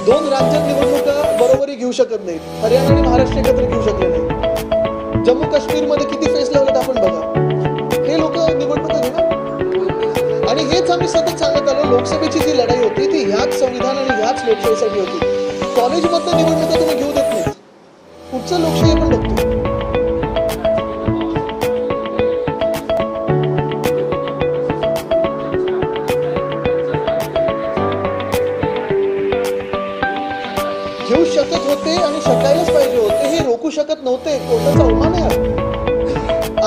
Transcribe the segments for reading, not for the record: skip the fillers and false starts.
दोन राज्यात निवडणुका बरोबरी घेऊ शकत नाहीत. हरियाणा आणि महाराष्ट्र एकत्र घेऊ शकले नाही. जम्मू काश्मीरमध्ये किती फेस लावलेत आपण बघा. हे लोक निवडणुका घेणार आणि हेच आम्ही सतत सांगत आलो. लोकसभेची जी लढाई होती ती ह्याच संविधान आणि ह्याच लोकशाहीसाठी होती. कॉलेजमधनं निवडणुका तुम्ही घेऊ देत नाहीत. पुढचं लोकशाही आपण बघतो. घेऊ शकत होते आणि शकायलाच पाहिजे होते. हे रोखू शकत नव्हते. कोर्टाचा अवमान आहे.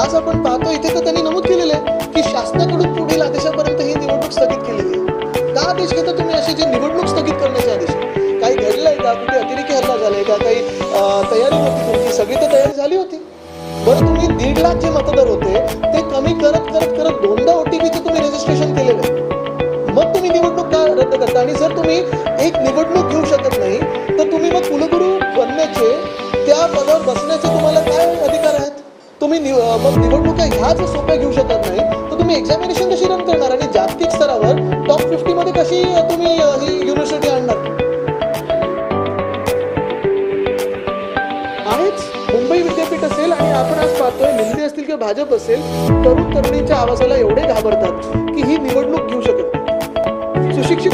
आज आपण पाहतो इथे तर त्यांनी नमूद केलेलं आहे की शासनाकडून पुढील आदेशापर्यंत ही निवडणूक स्थगित केलेली आहे. का आदेश घेता तुम्ही असे जे निवडणूक स्थगित करण्याचे आदेश? काही घडलंय का? कुठे अतिरेकी हल्ला झालाय का? काही तयारी होती तुमची? सगळी तर तयारी झाली होती. बरं तुम्ही 1.5 लाख जे मतदार होते ते कमी करत करत करत 2दा OTPचं तुम्ही रजिस्ट्रेशन केलेलं आहे. मग तुम्ही निवडणूक का रद्द करता? आणि जर तुम्ही एक निवडणूक घेऊ शकत नाही तर तुम्ही मग कुलगुरू बनण्याचे, त्या पदावर बसण्याचे तुम्हाला काय अधिकार आहेत? तुम्ही मग निवडणुका ह्या जर सोप्या घेऊ शकत नाही तर तुम्ही एक्झामिनेशन कशी रन करणार आणि जागतिक स्तरावर टॉप 50 मध्ये कशी तुम्ही ही युनिव्हर्सिटी आणणार? आहेच मुंबई विद्यापीठ असेल आणि आपण आज पाहतोय मिलदे असतील किंवा भाजप असेल, तरुण तरुणींच्या आवाजाला एवढे घाबरतात की ही निवडणूक घेऊ शकत नाही. सुशिक्षित